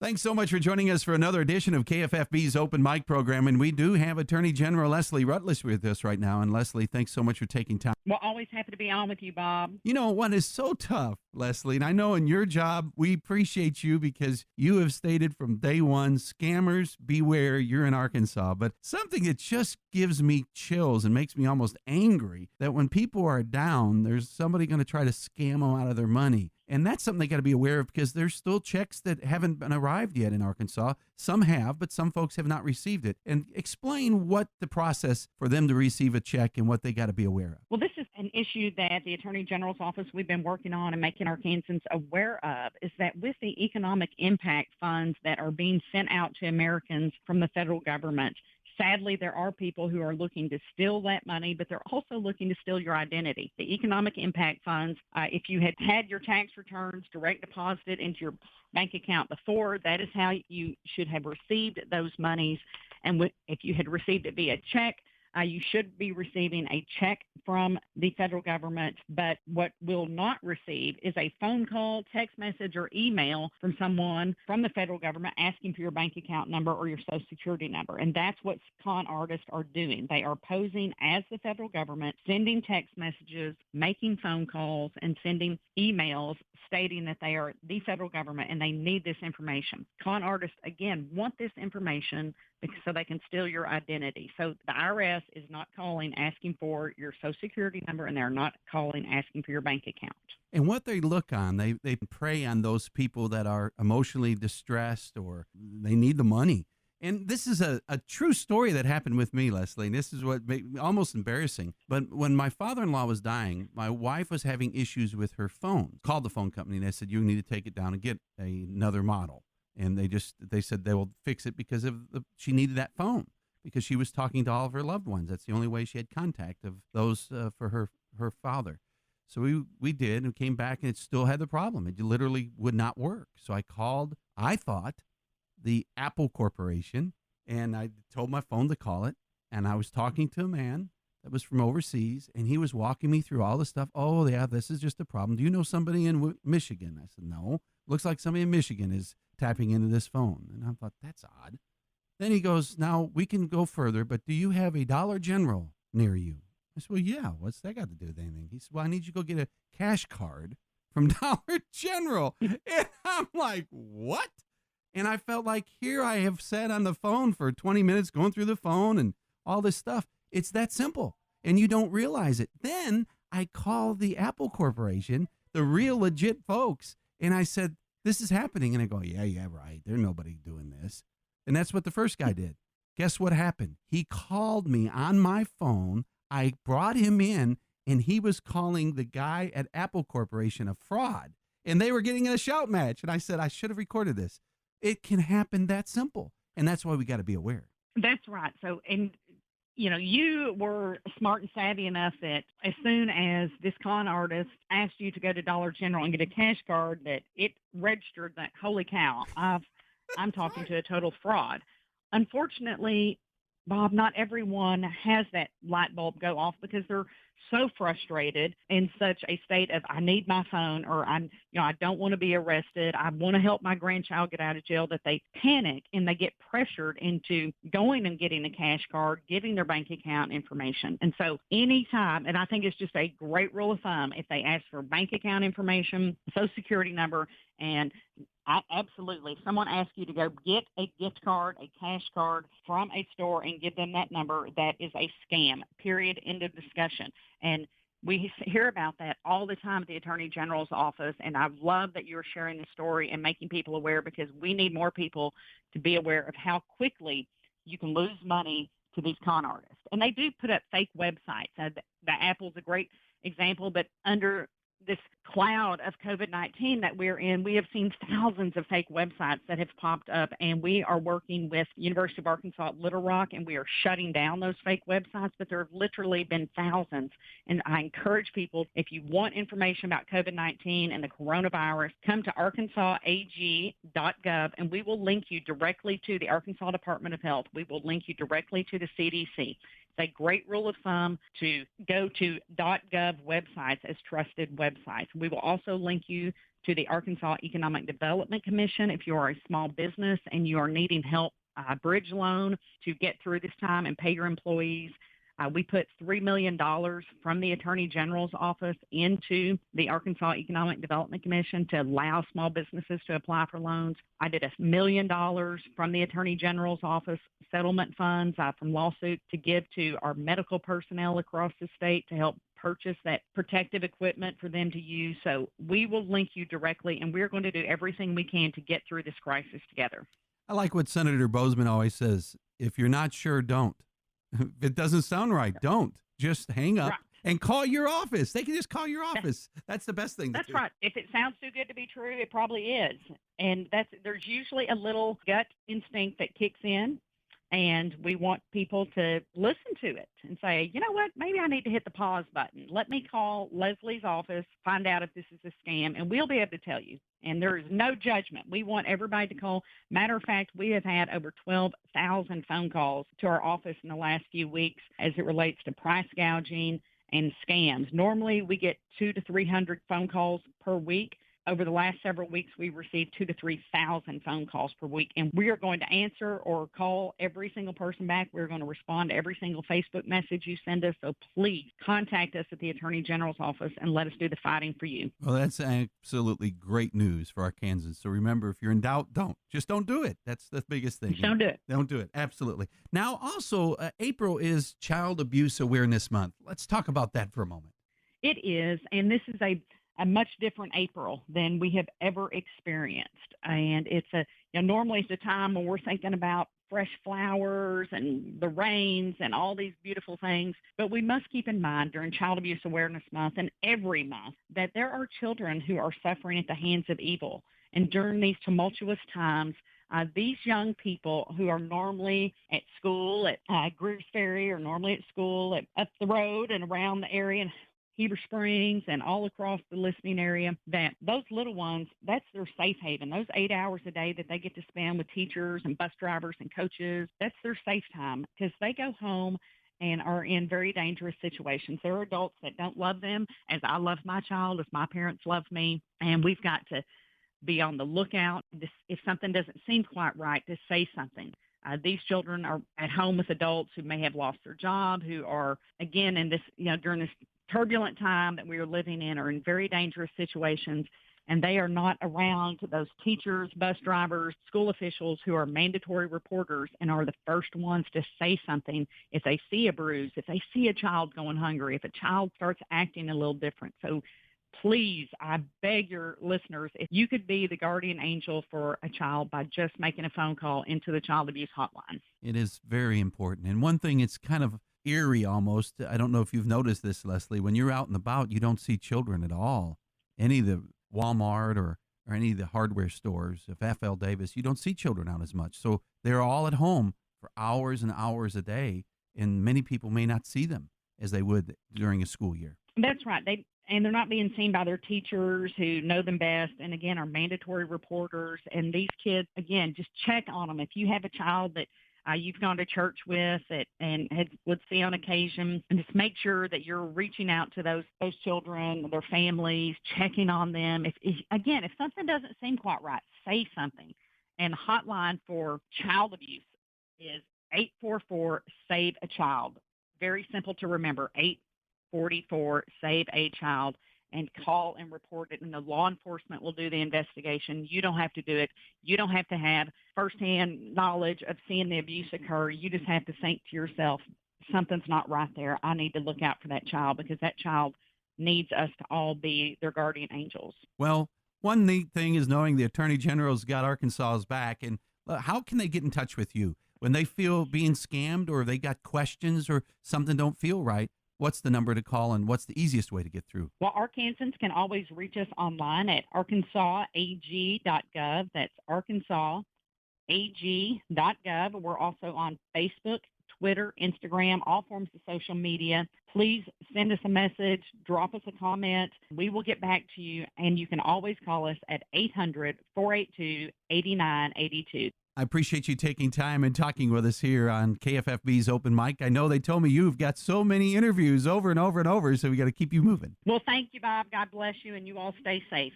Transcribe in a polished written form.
Thanks so much for joining us for another edition of KFFB's Open Mic program. And we do have Attorney General Leslie Rutledge with us right now. And Leslie, thanks so much for taking time. Well, always happy to be on with you, Bob. You know, what is so tough, Leslie, and I know in your job, we appreciate you because you have stated from day one, scammers, beware, you're in Arkansas. But something that just gives me chills and makes me almost angry, that when people are down, there's somebody going to try to scam them out of their money. And that's something they got to be aware of because there's still checks that haven't been arrived yet in Arkansas. Some have, but some folks have not received it. And explain what the process for them to receive a check and what they got to be aware of. Well, this is an issue that the Attorney General's office we've been working on and making Arkansans aware of, is that with the economic impact funds that are being sent out to Americans from the federal government, sadly, there are people who are looking to steal that money, but they're also looking to steal your identity. The economic impact funds, if you had your tax returns direct deposited into your bank account before, that is how you should have received those monies. And if you had received it via check, you should be receiving a check from the federal government, but what will not receive is a phone call, text message, or email from someone from the federal government asking for your bank account number or your Social Security number. And that's what con artists are doing. They are posing as the federal government, sending text messages, making phone calls, and sending emails stating that they are the federal government and they need this information. Con artists, again, want this information so they can steal your identity. So the IRS is not calling asking for your Social Security number, and they're not calling asking for your bank account. And what they look on, they prey on those people that are emotionally distressed or they need the money. And this is a true story that happened with me, Leslie. And this is what made me almost embarrassing. But when my father-in-law was dying, my wife was having issues with her phone. Called the phone company and they said, you need to take it down and get another model. And they said they will fix it because she needed that phone because she was talking to all of her loved ones. That's the only way she had contact of those for her father. So we did and came back and it still had the problem. It literally would not work. So I called, I thought, the Apple Corporation, and I told my phone to call it. And I was talking to a man that was from overseas, and he was walking me through all the stuff. Oh, yeah, this is just a problem. Do you know somebody in Michigan? I said, no. Looks like somebody in Michigan is tapping into this phone. And I thought, that's odd. Then he goes, now we can go further, but do you have a Dollar General near you? I said, well, yeah, what's that got to do with anything? He said, well, I need you to go get a cash card from Dollar General. And I'm like, what? And I felt like here I have sat on the phone for 20 minutes going through the phone and all this stuff. It's that simple. And you don't realize it. Then I called the Apple Corporation, the real legit folks, and I said, this is happening. And I go, yeah, right. There's nobody doing this. And that's what the first guy did. Guess what happened? He called me on my phone. I brought him in, and he was calling the guy at Apple Corporation a fraud. And they were getting in a shout match. And I said, I should have recorded this. It can happen that simple. And that's why we got to be aware. That's right. So, and you were smart and savvy enough that as soon as this con artist asked you to go to Dollar General and get a cash card, that it registered that, holy cow, I'm talking to a total fraud. Unfortunately, Bob, not everyone has that light bulb go off because they're so frustrated in such a state of, I need my phone, or I don't want to be arrested. I want to help my grandchild get out of jail, that they panic and they get pressured into going and getting a cash card, giving their bank account information. And so anytime, and I think it's just a great rule of thumb, if they ask for bank account information, Social Security number, and absolutely, if someone asks you to go get a gift card, a cash card from a store and give them that number, that is a scam, period, end of discussion. And we hear about that all the time at the Attorney General's office, and I love that you're sharing the story and making people aware, because we need more people to be aware of how quickly you can lose money to these con artists. And they do put up fake websites. The Apple's a great example, but under this cloud of COVID-19 that we're in, we have seen thousands of fake websites that have popped up, and we are working with University of Arkansas at Little Rock, and we are shutting down those fake websites, but there have literally been thousands. And I encourage people, if you want information about COVID-19 and the coronavirus, come to arkansasag.gov, and we will link you directly to the Arkansas Department of Health. We will link you directly to the CDC. It's a great rule of thumb to go to .gov websites as trusted websites. We will also link you to the Arkansas Economic Development Commission if you are a small business and you are needing help, bridge loan to get through this time and pay your employees. We put $3 million from the Attorney General's office into the Arkansas Economic Development Commission to allow small businesses to apply for loans. I did $1 million from the Attorney General's office settlement funds from lawsuits to give to our medical personnel across the state to help purchase that protective equipment for them to use. So we will link you directly, and we're going to do everything we can to get through this crisis together. I like what Senator Bozeman always says, if you're not sure, don't. If it doesn't sound right, don't. Just hang up and call your office. They can just call your office. That's the best thing to do. That's right. If it sounds too good to be true, it probably is. And there's usually a little gut instinct that kicks in, and we want people to listen to it and say, you know what, maybe I need to hit the pause button. Let me call Leslie's office, find out if this is a scam, and we'll be able to tell you. And there is no judgment. We want everybody to call. Matter of fact, we have had over 12,000 phone calls to our office in the last few weeks as it relates to price gouging and scams. Normally, we get 200 to 300 phone calls per week. Over the last several weeks, we've received 2,000 to 3,000 phone calls per week, and we are going to answer or call every single person back. We're going to respond to every single Facebook message you send us, so please contact us at the Attorney General's office and let us do the fighting for you. Well, that's absolutely great news for Arkansans. So remember, if you're in doubt, don't. Just don't do it. That's the biggest thing. Just don't do it. Don't do it. Absolutely. Now, also, April is Child Abuse Awareness Month. Let's talk about that for a moment. It is, and this is a much different April than we have ever experienced. And it's normally it's a time when we're thinking about fresh flowers and the rains and all these beautiful things. But we must keep in mind during Child Abuse Awareness Month and every month that there are children who are suffering at the hands of evil. And during these tumultuous times, these young people who are normally at school at Greers Ferry or normally at school up the road and around the area and Heber Springs and all across the listening area, that those little ones, that's their safe haven. Those 8 hours a day that they get to spend with teachers and bus drivers and coaches, that's their safe time because they go home and are in very dangerous situations. There are adults that don't love them as I love my child, as my parents love me, and we've got to be on the lookout. If something doesn't seem quite right, to say something. These children are at home with adults who may have lost their job, who are, again, in this, during this turbulent time that we are living in, are in very dangerous situations, and they are not around those teachers, bus drivers, school officials who are mandatory reporters and are the first ones to say something if they see a bruise, if they see a child going hungry, if a child starts acting a little different. So please, I beg your listeners, if you could be the guardian angel for a child by just making a phone call into the child abuse hotline. It is very important. And one thing, it's kind of eerie almost. I don't know if you've noticed this, Leslie. When you're out and about, you don't see children at all. Any of the Walmart or any of the hardware stores, if FL Davis, you don't see children out as much. So they're all at home for hours and hours a day, and many people may not see them as they would during a school year. That's right. They're not being seen by their teachers who know them best, and again, are mandatory reporters. And these kids, again, just check on them. If you have a child that you've gone to church with and would see on occasion, and just make sure that you're reaching out to those children, their families, checking on them. If something doesn't seem quite right, say something. And the hotline for child abuse is 844-SAVE-A-CHILD. Very simple to remember, 844-SAVE-A-CHILD. And call and report it, and the law enforcement will do the investigation. You don't have to do it. You don't have to have firsthand knowledge of seeing the abuse occur. You just have to think to yourself, something's not right there. I need to look out for that child because that child needs us to all be their guardian angels. Well, one neat thing is knowing the Attorney General's got Arkansas's back. And how can they get in touch with you when they feel being scammed or they got questions or something don't feel right? What's the number to call, and what's the easiest way to get through? Well, Arkansans can always reach us online at arkansasag.gov. That's arkansasag.gov. We're also on Facebook, Twitter, Instagram, all forms of social media. Please send us a message, drop us a comment. We will get back to you, and you can always call us at 800-482-8982. I appreciate you taking time and talking with us here on KFFB's Open Mic. I know they told me you've got so many interviews over and over and over, so we got to keep you moving. Well, thank you, Bob. God bless you, and you all stay safe.